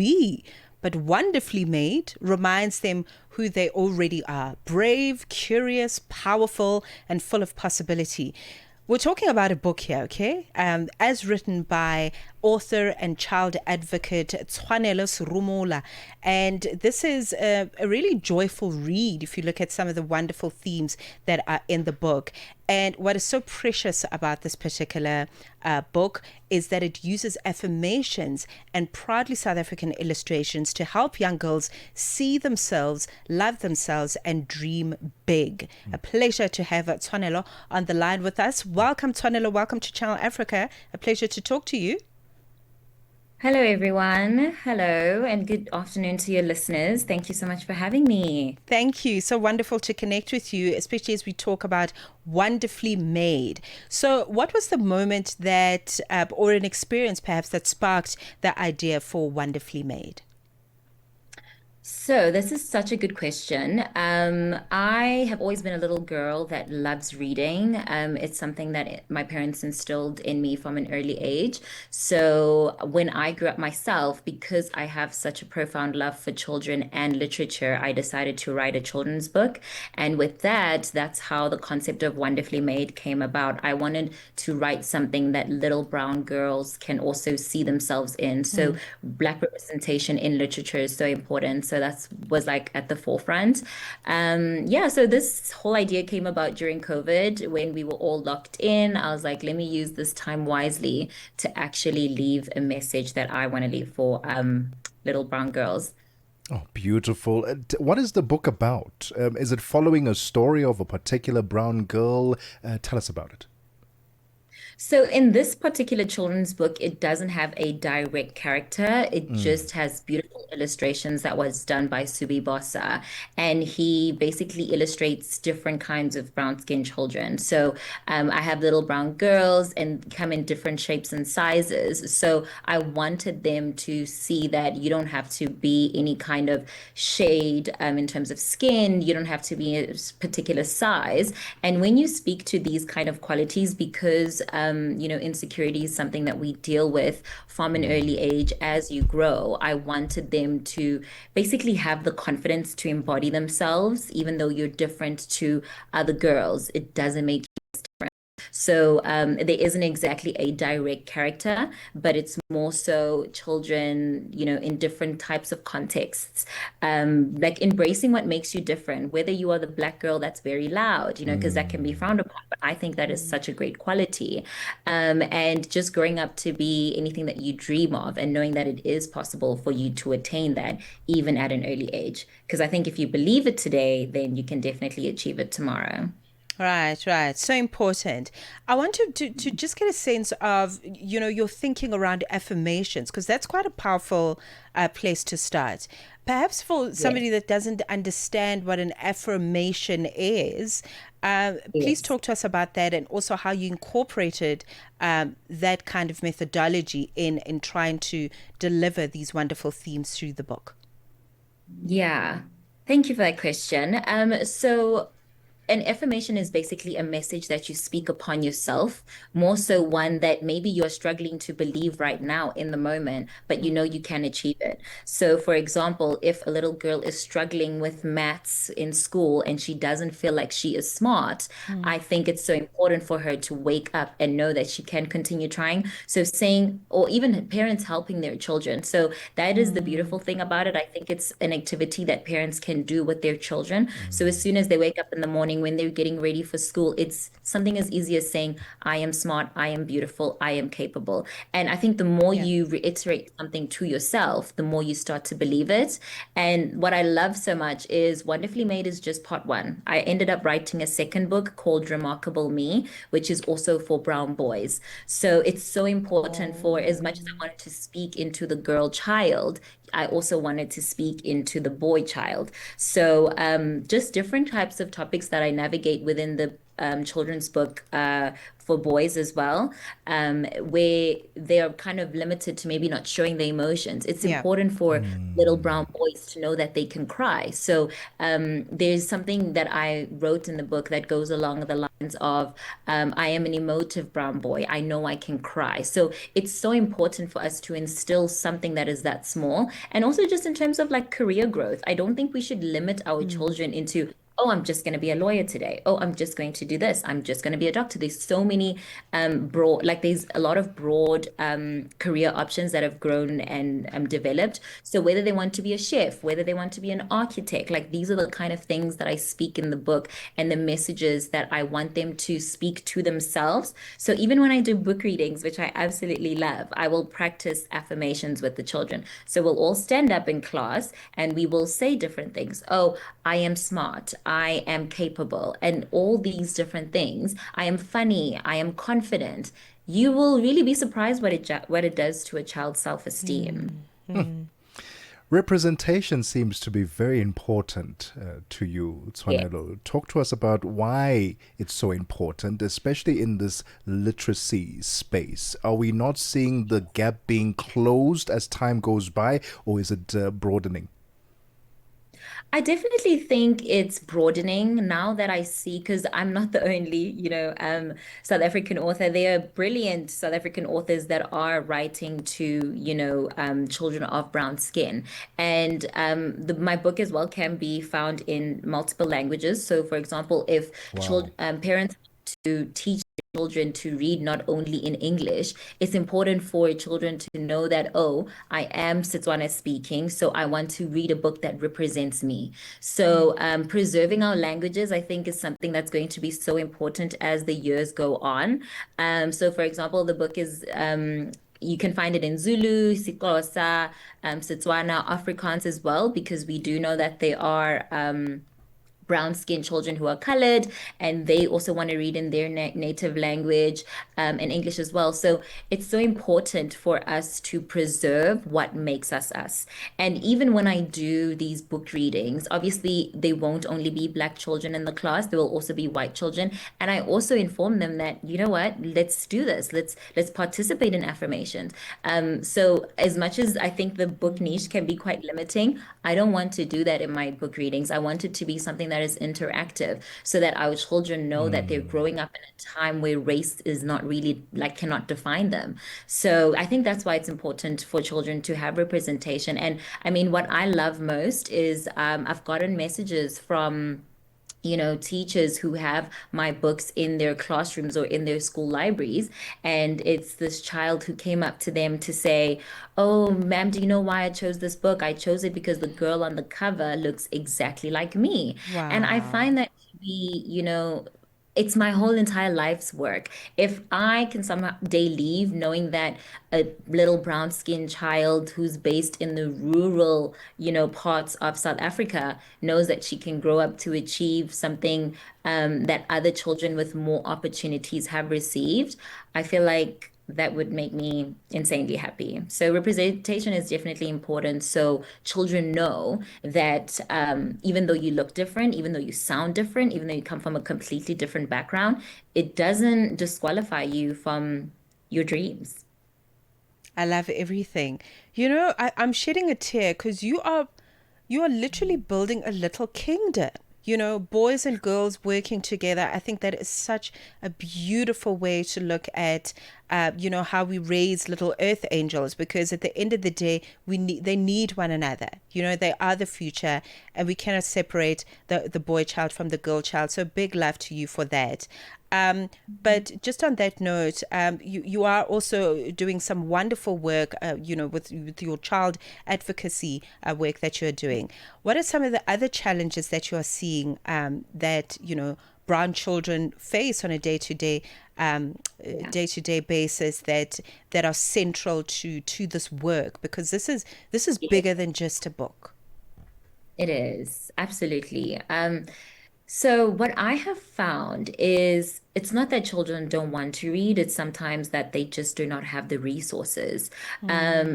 be. But Wonderfully Made reminds them who they already are: brave, curious, powerful, and full of possibility. We're talking about a book here, okay? As written by author and child advocate Tshwanelo Serumola. And this is a really joyful read if you look at some of the wonderful themes that are in the book. And what is so precious about this particular book is that it uses affirmations and proudly South African illustrations to help young girls see themselves, love themselves, and dream big. A pleasure to have Tshwanelo on the line with us. Welcome, Tshwanelo. Welcome to Channel Africa. A pleasure to talk to you. Hello, everyone. Hello, and good afternoon to your listeners. Thank you so much for having me. Thank you. So wonderful to connect with you, especially as we talk about Wonderfully Made. So, what was the moment that, or an experience perhaps, that sparked the idea for Wonderfully Made? So, this is such a good question. I have always been a little girl that loves reading. It's something that my parents instilled in me from an early age. So, when I grew up myself, because I have such a profound love for children and literature, I decided to write a children's book. And with that, that's how the concept of Wonderfully Made came about. I wanted to write something that little brown girls can also see themselves in. So, Mm. Black representation in literature is so important. So that's was like at the forefront. Yeah, so this whole idea came about during COVID when we were all locked in. I was like, let me use this time wisely to actually leave a message that I want to leave for little brown girls. Oh, beautiful. What is the book about? Is it following a story of a particular brown girl? Tell us about it. So in this particular children's book, it doesn't have a direct character. It Mm. just has beautiful illustrations that was done by Subi Bossa. And he basically illustrates different kinds of brown skinned children. So I have little brown girls and come in different shapes and sizes. So I wanted them to see that you don't have to be any kind of shade in terms of skin. You don't have to be a particular size. And when you speak to these kind of qualities, because insecurity is something that we deal with from an early age as you grow, I wanted them to basically have the confidence to embody themselves, even though you're different to other girls. It doesn't make so there isn't exactly a direct character, but it's more so children, in different types of contexts, like embracing what makes you different, whether you are the black girl that's very loud, because that can be Mm. frowned upon. But I think that is such a great quality. And just growing up to be anything that you dream of and knowing that it is possible for you to attain that even at an early age. Because I think if you believe it today, then you can definitely achieve it tomorrow. Right, right. So important. I want to just get a sense of, your thinking around affirmations, because that's quite a powerful place to start. Perhaps for Yes, somebody that doesn't understand what an affirmation is, please yes. talk to us about that and also how you incorporated that kind of methodology in trying to deliver these wonderful themes through the book. Yeah. Thank you for that question. So an affirmation is basically a message that you speak upon yourself, more so one that maybe you're struggling to believe right now in the moment, but you know you can achieve it. So, for example, if a little girl is struggling with maths in school and she doesn't feel like she is smart, Mm. I think it's so important for her to wake up and know that she can continue trying. So, saying, or even parents helping their children. So, that is the Mm. beautiful thing about it. I think it's an activity that parents can do with their children. So Mm. as soon as they wake up in the morning when they're getting ready for school, it's something as easy as saying, I am smart, I am beautiful, I am capable. And I think the more Yeah. you reiterate something to yourself, the more you start to believe it. And what I love so much is Wonderfully Made is just part one. I ended up writing a second book called Remarkable Me, which is also for brown boys. So it's so important for as much as I Oh. wanted to speak into the girl child, I also wanted to speak into the boy child. So just different types of topics that I I navigate within the children's book for boys as well, where they are kind of limited to maybe not showing their emotions. It's Yeah. important for little brown boys to know that they can cry. So there's something that I wrote in the book that goes along the lines of, I am an emotive brown boy. I know I can cry. So it's so important for us to instill something that is that small. And also just in terms of like career growth, I don't think we should limit our children into, oh, I'm just going to be a lawyer today. Oh, I'm just going to do this. I'm just going to be a doctor. There's so many broad, like there's a lot of broad career options that have grown and developed. So whether they want to be a chef, whether they want to be an architect, like these are the kind of things that I speak in the book and the messages that I want them to speak to themselves. So even when I do book readings, which I absolutely love, I will practice affirmations with the children. So we'll all stand up in class and we will say different things. Oh, I am smart. I am capable, and all these different things. I am funny. I am confident. You will really be surprised what it does to a child's self-esteem. Representation seems to be very important to you, Yeah. Tshwanelo. Talk to us about why it's so important, especially in this literacy space. Are we not seeing the gap being closed as time goes by, or is it broadening? I definitely think it's broadening now that I see, because I'm not the only, South African author. There are brilliant South African authors that are writing to, children of brown skin. And my book as well can be found in multiple languages. So, for example, if Wow. parents to teach children to read not only in English, it's important for children to know that, oh, I am Setswana speaking, so I want to read a book that represents me. So, preserving our languages, I think, is something that's going to be so important as the years go on. So, for example, the book is. You can find it in Zulu, Sixhosa, Setswana, Afrikaans as well, because we do know that there are brown skinned children who are colored, and they also want to read in their native language, and English as well. So it's so important for us to preserve what makes us us. And even when I do these book readings, obviously they won't only be black children in the class, there will also be white children. And I also inform them that, you know what, let's do this. Let's participate in affirmations. So as much as I think the book niche can be quite limiting, I don't want to do that in my book readings. I want it to be something that is interactive so that our children know that they're growing up in a time where race is not really, like, cannot define them. So I think that's why it's important for children to have representation. And I mean, what I love most is I've gotten messages from teachers who have my books in their classrooms or in their school libraries. And it's this child who came up to them to say, oh, ma'am, do you know why I chose this book? I chose it because the girl on the cover looks exactly like me. And I Wow. find that to be, it's my whole entire life's work. If I can someday leave knowing that a little brown skinned child who's based in the rural, parts of South Africa knows that she can grow up to achieve something that other children with more opportunities have received, I feel like that would make me insanely happy. So representation is definitely important. So children know that even though you look different, even though you sound different, even though you come from a completely different background, it doesn't disqualify you from your dreams. I love everything. I'm shedding a tear because you are literally building a little kingdom. Boys and girls working together. I think that is such a beautiful way to look at, how we raise little earth angels. Because at the end of the day, they need one another. They are the future, and we cannot separate the boy child from the girl child. So big love to you for that. But just on that note, you are also doing some wonderful work, with your child advocacy work that you're doing. What are some of the other challenges that you are seeing, that brown children face on a Yeah. day-to-day basis, that are central to this work? Because this is Yeah, bigger than just a book. it is. Absolutely. So, what I have found is it's not that children don't want to read, it's sometimes that they just do not have the resources.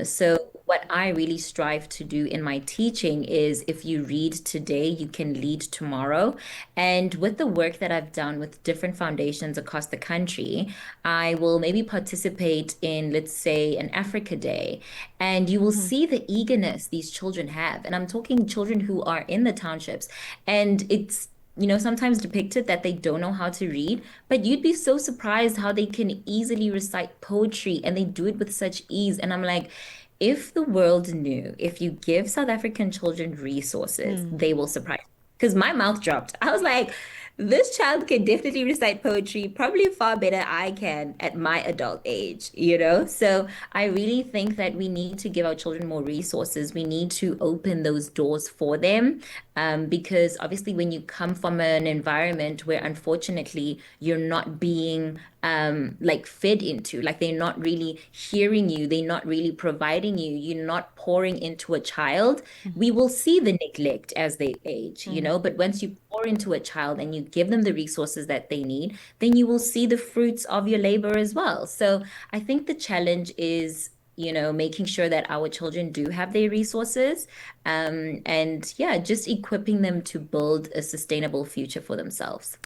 So, what I really strive to do in my teaching is if you read today, you can lead tomorrow. And with the work that I've done with different foundations across the country, I will maybe participate in, let's say, an Africa Day, and you will see the eagerness these children have. And I'm talking children who are in the townships, and it's sometimes depicted that they don't know how to read, but you'd be so surprised how they can easily recite poetry and they do it with such ease. And I'm like, if the world knew, if you give South African children resources, they will surprise. Because my mouth dropped. I was like, this child can definitely recite poetry, probably far better I can at my adult age. So I really think that we need to give our children more resources. We need to open those doors for them. Because obviously, when you come from an environment where unfortunately you're not being like fed into, like they're not really hearing you, they're not really providing you, you're not pouring into a child, we will see the neglect as they age. But once you pour into a child and you give them the resources that they need, then you will see the fruits of your labor as well. So I think the challenge is making sure that our children do have their resources, and yeah, just equipping them to build a sustainable future for themselves.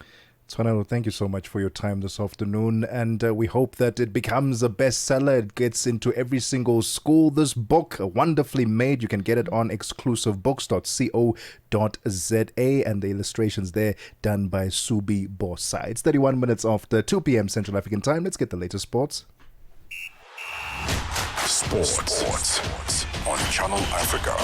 Tshwanelo, thank you so much for your time this afternoon, and we hope that it becomes a bestseller. It gets into every single school. This book, wonderfully made. You can get it on exclusivebooks.co.za, and the illustrations there done by Subi Bossa. It's 31 minutes after 2 p.m. Central African Time. Let's get the latest sports. Sports on Channel Africa.